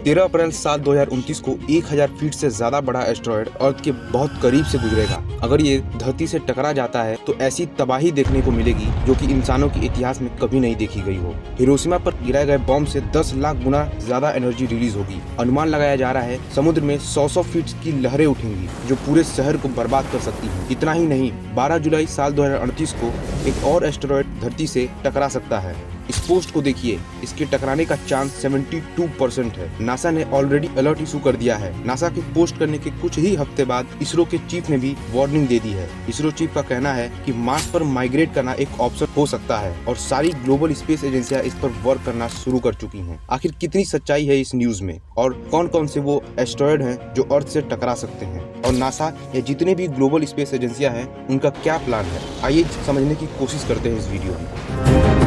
13 अप्रैल साल 2029 को 1000 फीट से ज्यादा बड़ा एस्टेरॉयड अर्थ के बहुत करीब से गुजरेगा। अगर ये धरती से टकरा जाता है तो ऐसी तबाही देखने को मिलेगी जो कि इंसानों के इतिहास में कभी नहीं देखी गई हो। हिरोशिमा पर गिराए गए बॉम्ब से 10 लाख गुना ज्यादा एनर्जी रिलीज होगी। अनुमान लगाया जा रहा है समुद्र में 100 फीट की लहरें उठेंगी जो पूरे शहर को बर्बाद कर सकती हैं। इतना ही नहीं, 12 जुलाई साल 2038 को एक और एस्टेरॉयड धरती से टकरा सकता है। इस पोस्ट को देखिए, इसके टकराने का चांस 72% है। नासा ने ऑलरेडी अलर्ट इशू कर दिया है। नासा के पोस्ट करने के कुछ ही हफ्ते बाद इसरो के चीफ ने भी वार्निंग दे दी है। इसरो चीफ का कहना है कि मार्स पर माइग्रेट करना एक ऑप्शन हो सकता है और सारी ग्लोबल स्पेस एजेंसियां इस पर वर्क करना शुरू कर चुकी हैं। आखिर कितनी सच्चाई है इस न्यूज में और कौन कौन से वो एस्टेरॉयड हैं जो अर्थ से टकरा सकते हैं, और नासा या जितने भी ग्लोबल स्पेस एजेंसियां हैं उनका क्या प्लान है, आइए समझने की कोशिश करते हैं इस वीडियो में।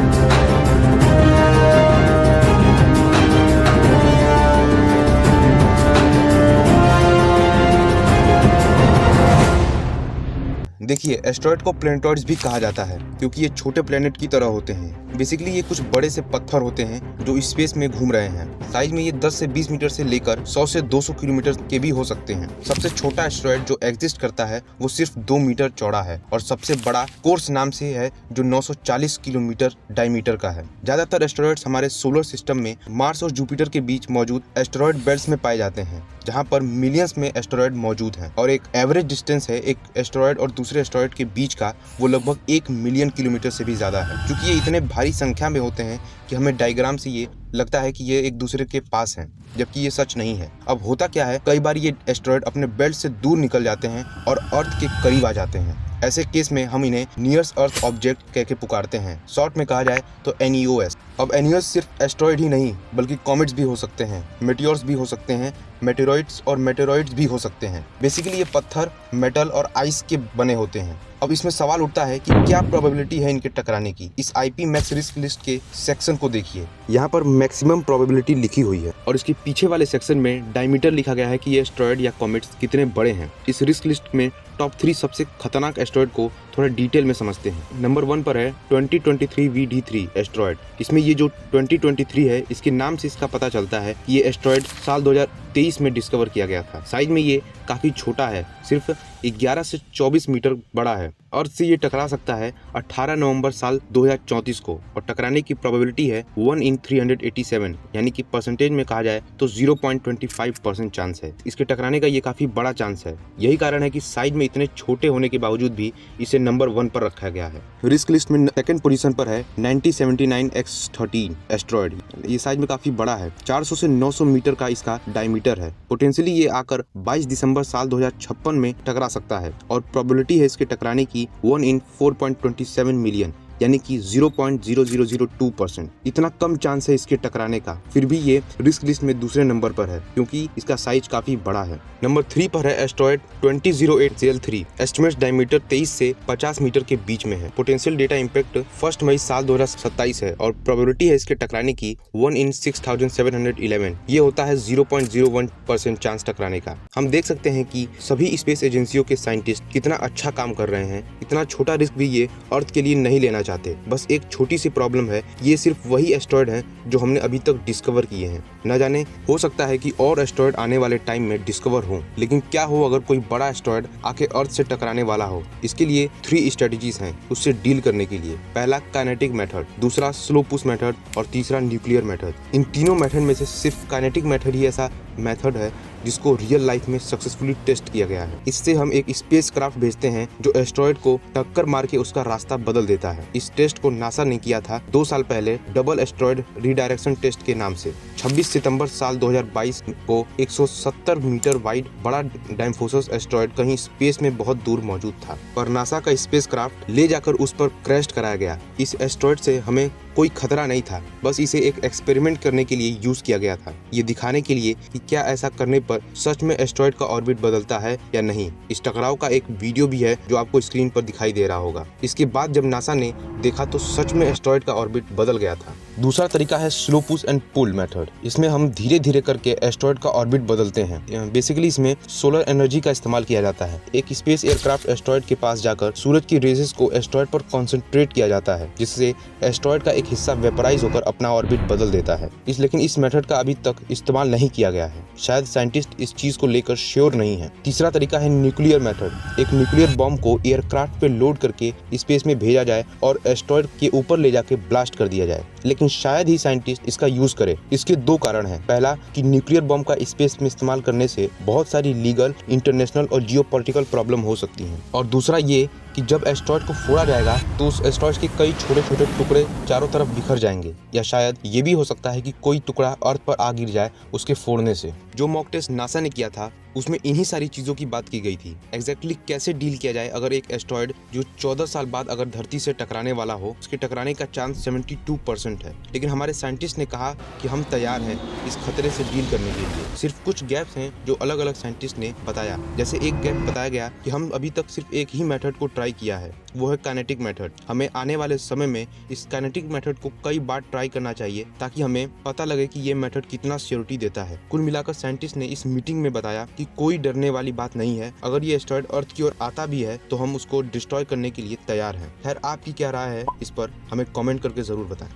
देखिए, एस्टेरॉयड को प्लैनेटॉइड्स भी कहा जाता है क्योंकि ये छोटे प्लेनेट की तरह होते हैं। बेसिकली ये कुछ बड़े से पत्थर होते हैं जो स्पेस में घूम रहे हैं। साइज में ये 10 से 20 मीटर से लेकर 100 से 200 किलोमीटर के भी हो सकते हैं। सबसे छोटा एस्टेरॉयड जो एग्जिस्ट करता है वो सिर्फ 2 मीटर चौड़ा है और सबसे बड़ा कोर्स नाम से है जो 940 किलोमीटर डायमीटर का है। ज्यादातर एस्टेरॉयड्स हमारे सोलर सिस्टम में मार्स और जुपिटर के बीच मौजूद एस्टेरॉयड बेल्ट्स में पाए जाते हैं, जहाँ पर मिलियंस में एस्टेरॉयड मौजूद हैं और एक एवरेज डिस्टेंस है एक एस्टेरॉयड और दूसरे एस्टेरॉयड के बीच का, वो लगभग 1 मिलियन किलोमीटर से भी ज्यादा है। क्योंकि ये इतने भारी संख्या में होते हैं कि हमें डायग्राम से ये लगता है कि ये एक दूसरे के पास हैं, जबकि ये सच नहीं है। अब होता क्या है, कई बार ये एस्टेरॉयड अपने बेल्ट से दूर निकल जाते हैं और अर्थ के करीब आ जाते हैं। ऐसे केस में हम इन्हें नियरेस्ट अर्थ ऑब्जेक्ट कह के पुकारते हैं। शॉर्ट में कहा जाए तो NEOS। अब NEOS सिर्फ एस्टेरॉयड ही नहीं बल्कि कॉमेट्स भी हो सकते हैं, मेटियोर्स भी हो सकते हैं, मेटेरॉइड्स और मेटेरॉइड्स भी हो सकते हैं। बेसिकली ये पत्थर, मेटल और आइस के बने होते हैं। अब इसमें सवाल उठता है कि क्या प्रोबेबिलिटी है इनके टकराने की। इस IP मैक्स रिस्क लिस्ट के सेक्शन को देखिए, यहाँ पर मैक्सिमम प्रोबेबिलिटी लिखी हुई है और इसके पीछे वाले सेक्शन में डायमीटर लिखा गया है कि ये एस्टेरॉयड या कॉमेट्स कितने बड़े हैं। इस रिस्क लिस्ट में टॉप 3 सबसे खतरनाक एस्टेरॉयड को थोड़ा डिटेल में समझते हैं। नंबर 1 पर है 2023 VD3 एस्टेरॉयड। इसमें ये जो 2023 है, इसके नाम से इसका पता चलता है कि ये एस्टेरॉयड साल 2023 में डिस्कवर किया गया था। साइज में ये काफी छोटा है, सिर्फ 11 से 24 मीटर बड़ा है। अर्थ से ये टकरा सकता है 18 नवंबर साल 2034 को और टकराने की प्रोबेबिलिटी है 1 in 387, यानी कि परसेंटेज में कहा जाए तो 0.25% चांस है। इसके टकराने का ये काफी बड़ा चांस है। यही कारण है कि साइज में इतने छोटे होने के बावजूद भी इसे नंबर 1 पर रखा गया है। रिस्क लिस्ट में सेकंड पोजीशन पर है 9079X13 एस्टेरॉयड। ये साइज में काफी बड़ा है, 400 से 900 मीटर का इसका डायमीटर है। पोटेंशियली ये आकर 22 दिसंबर साल 2056 में टकरा सकता है और प्रोबेबिलिटी है इसके टकराने की 1 in 4.27 मिलियन, यानी कि 0.0002%। इतना कम चांस है इसके टकराने का, फिर भी ये रिस्क लिस्ट में दूसरे नंबर पर है क्योंकि इसका साइज काफी बड़ा है। नंबर 3 पर है एस्टेरॉयड 2008ZL3। एस्टिमेट डायमीटर 23 से 50 मीटर के बीच में है। पोटेंशियल डेटा इम्पैक्ट 1 मई साल 2027 है और प्रोबेबिलिटी है इसके टकराने की 1 in 6711। ये होता है 0.01% चांस टकराने का। हम देख सकते हैं कि सभी स्पेस एजेंसियों के साइंटिस्ट कितना अच्छा काम कर रहे हैं। इतना छोटा रिस्क भी ये अर्थ के लिए नहीं लेना चाहते। बस एक छोटी सी प्रॉब्लम है, ये सिर्फ वही एस्टेरॉयड हैं जो हमने अभी तक डिस्कवर किए हैं। न जाने, हो सकता है कि और एस्टेरॉयड आने वाले टाइम में डिस्कवर हो, लेकिन क्या हो अगर कोई बड़ा एस्टेरॉयड आके अर्थ से टकराने वाला हो। इसके लिए 3 स्ट्रेटजीज हैं उससे डील करने के लिए। पहला काइनेटिक मेथड, दूसरा स्लो पुश मेथड और तीसरा न्यूक्लियर मेथड। इन तीनों मेथड में से सिर्फ काइनेटिक मेथड ही ऐसा मेथड है जिसको रियल लाइफ में सक्सेसफुली टेस्ट किया गया है। इससे हम एक स्पेसक्राफ्ट भेजते हैं जो एस्टेरॉयड को टक्कर मार के उसका रास्ता बदल देता है। इस टेस्ट को नासा ने किया था 2 साल पहले डबल एस्टेरॉयड रिडायरेक्शन टेस्ट के नाम से। 26 सितंबर साल 2022 को 170 मीटर वाइड बड़ा डाइम्फोसस एस्टेरॉयड कहीं स्पेस में बहुत दूर मौजूद था, पर नासा का स्पेसक्राफ्ट ले जाकर उस पर क्रैश कराया गया। इस एस्टेरॉयड से हमें कोई खतरा नहीं था, बस इसे एक एक्सपेरिमेंट करने के लिए यूज किया गया था, ये दिखाने के लिए कि क्या ऐसा करने पर सच में एस्टेरॉयड का ऑर्बिट बदलता है या नहीं। इस टकराव का एक वीडियो भी है जो आपको स्क्रीन पर दिखाई दे रहा होगा। इसके बाद जब नासा ने देखा तो सच में एस्टेरॉयड का ऑर्बिट बदल गया था। दूसरा तरीका है slow push and pull method. इसमें हम धीरे धीरे करके एस्ट्रॉयड का ऑर्बिट बदलते हैं। बेसिकली इसमें सोलर एनर्जी का इस्तेमाल किया जाता है। एक स्पेस एयरक्राफ्ट एस्ट्रॉयड के पास जाकर सूरज की रेजेस को एस्ट्रॉयड पर कॉन्सेंट्रेट किया जाता है, जिससे एस्ट्रॉयड का एक हिस्सा वेपराइज होकर अपना ऑर्बिट बदल देता है। लेकिन इस मेथड का अभी तक इस्तेमाल नहीं किया गया है। शायद साइंटिस्ट इस चीज को लेकर श्योर नहीं है। तीसरा तरीका है न्यूक्लियर मेथड। एक न्यूक्लियर बॉम्ब को एयरक्राफ्ट पे लोड करके स्पेस में भेजा जाए और एस्ट्रॉयड के ऊपर ले जाके ब्लास्ट कर दिया जाए, लेकिन शायद ही साइंटिस्ट इसका यूज करे। इसके दो कारण हैं। पहला कि न्यूक्लियर बॉम्ब का स्पेस में इस्तेमाल करने से बहुत सारी लीगल, इंटरनेशनल और जियोपॉलिटिकल प्रॉब्लम हो सकती हैं, और दूसरा ये कि जब एस्ट्रॉयड को फोड़ा जाएगा तो उस एस्ट्रॉयड के कई छोटे छोटे टुकड़े चारों तरफ बिखर जाएंगे, या शायद ये भी हो सकता है कि कोई टुकड़ा अर्थ पर आ गिर जाए उसके फोड़ने से। जो मॉक टेस्ट नासा ने किया था उसमें इन्हीं सारी चीजों की बात की गई थी। एग्जैक्टली कैसे डील किया जाए अगर एक एस्ट्रॉयड जो 14 साल बाद अगर धरती से टकराने वाला हो, उसके टकराने का चांस 72% है। लेकिन हमारे साइंटिस्ट ने कहा कि हम तैयार हैं इस खतरे से डील करने के लिए। सिर्फ कुछ गैप्स हैं जो अलग अलग साइंटिस्ट ने बताया। जैसे एक गैप बताया गया कि हम अभी तक सिर्फ एक ही मेथड को ट्राई किया है, वो है काइनेटिक मेथड। हमें आने वाले समय में इस काइनेटिक मेथड को कई बार ट्राई करना चाहिए ताकि हमें पता लगे कि ये मेथड कितना श्योरिटी देता है। कुल मिलाकर साइंटिस्ट ने इस मीटिंग में बताया कि कोई डरने वाली बात नहीं है। अगर ये एस्ट्रॉयड अर्थ की ओर आता भी है तो हम उसको डिस्ट्रॉय करने के लिए तैयार हैं। खैर, आपकी क्या राय है इस पर हमें कमेंट करके जरूर बताएं।